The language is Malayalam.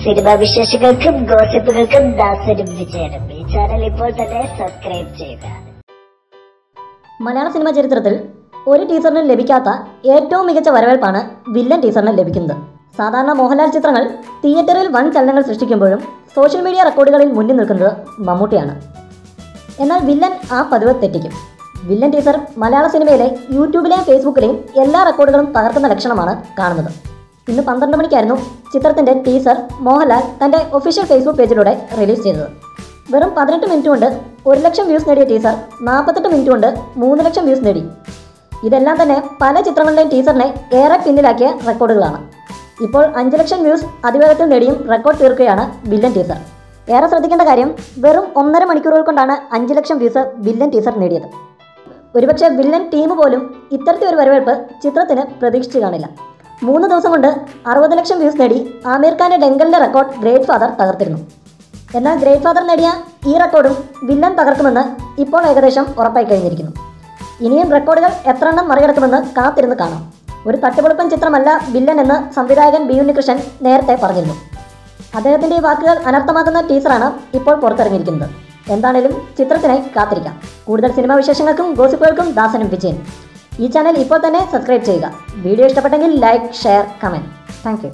സിനിമാ വിശേഷങ്ങൾക്കും ഗോസിപ്പുകൾക്കും ദാസനും വിജയനും ഈ ചാനൽ ഇപ്പോൾ തന്നെ സബ്സ്ക്രൈബ് ചെയ്യുക. മലയാള സിനിമാ ചരിത്രത്തിൽ ഒരു ടീസറിനും ലഭിക്കാത്ത ഏറ്റവും മികച്ച വരവേൽപ്പാണ് വില്ലൻ ടീസറിന് ലഭിക്കുന്നത്. സാധാരണ മോഹൻലാൽ ചിത്രങ്ങൾ തിയേറ്ററിൽ വൻ ചലനങ്ങൾ സൃഷ്ടിക്കുമ്പോഴും സോഷ്യൽ മീഡിയ റെക്കോർഡുകളിൽ മുന്നിൽ നിൽക്കുന്നത് മമ്മൂട്ടിയാണ്. എന്നാൽ വില്ലൻ ആ പതിവ് തെറ്റിക്കും. വില്ലൻ ടീസർ മലയാള സിനിമയിലെ യൂട്യൂബിലെയും ഫേസ്ബുക്കിലെയും എല്ലാ റെക്കോർഡുകളും തകർക്കുന്ന ലക്ഷണമാണ് കാണുന്നത്. ഇന്ന് 12 മണിക്കായിരുന്നു ചിത്രത്തിൻ്റെ ടീസർ മോഹൻലാൽ തൻ്റെ ഒഫീഷ്യൽ ഫേസ്ബുക്ക് പേജിലൂടെ റിലീസ് ചെയ്തത്. വെറും 18 മിനിറ്റ് കൊണ്ട് 1 ലക്ഷം വ്യൂസ് നേടിയ ടീസർ 48 മിനിറ്റ് കൊണ്ട് 3 ലക്ഷം വ്യൂസ് നേടി. ഇതെല്ലാം തന്നെ പല ചിത്രങ്ങളുടെയും ടീസറിനെ ഏറെ പിന്നിലാക്കിയ റെക്കോർഡുകളാണ്. ഇപ്പോൾ 5 ലക്ഷം വ്യൂസ് അതിവേഗത്തിൽ നേടിയും റെക്കോർഡ് തീർക്കുകയാണ് വില്ലൻ ടീസർ. ഏറെ ശ്രദ്ധിക്കേണ്ട കാര്യം, വെറും 1.5 മണിക്കൂറുകൾ കൊണ്ടാണ് 5 ലക്ഷം വ്യൂസ് വില്ലൻ ടീസർ നേടിയത്. ഒരുപക്ഷെ വില്ലൻ ടീം പോലും ഇത്തരത്തിലൊരു വരവേൽപ്പ് ചിത്രത്തിന് പ്രതീക്ഷിച്ചു കാണില്ല. 3 ദിവസം കൊണ്ട് 60 ലക്ഷം വ്യൂസ് നേടി ആമീർ ഖാൻ്റെ ഡെങ്കലിൻ്റെ റെക്കോർഡ് ഗ്രേറ്റ് ഫാദർ തകർത്തിരുന്നു. എന്നാൽ ഗ്രേറ്റ് ഫാദർ നേടിയ ഈ റെക്കോർഡും വില്ലൻ തകർക്കുമെന്ന് ഇപ്പോൾ ഏകദേശം ഉറപ്പായി കഴിഞ്ഞിരിക്കുന്നു. ഇനിയും റെക്കോർഡുകൾ എത്ര എണ്ണം മറികടക്കുമെന്ന് കാത്തിരുന്ന് കാണാം. ഒരു തട്ടുപൊളിപ്പൻ ചിത്രമല്ല വില്ലൻ എന്ന് സംവിധായകൻ ബി ഉണ്ണികൃഷ്ണൻ നേരത്തെ പറഞ്ഞിരുന്നു. അദ്ദേഹത്തിൻ്റെ ഈ വാക്കുകൾ അനർത്ഥമാക്കുന്ന ടീസറാണ് ഇപ്പോൾ പുറത്തിറങ്ങിയിരിക്കുന്നത്. എന്താണേലും ചിത്രത്തിനായി കാത്തിരിക്കാം. കൂടുതൽ സിനിമാ വിശേഷങ്ങൾക്കും ഗോസിപ്പുകൾക്കും ദാസനും വിജയനും ഈ ചാനൽ ഇപ്പോൾ തന്നെ സബ്സ്ക്രൈബ് ചെയ്യുക. വീഡിയോ ഇഷ്ടപ്പെട്ടെങ്കിൽ like, share, comment. Thank you.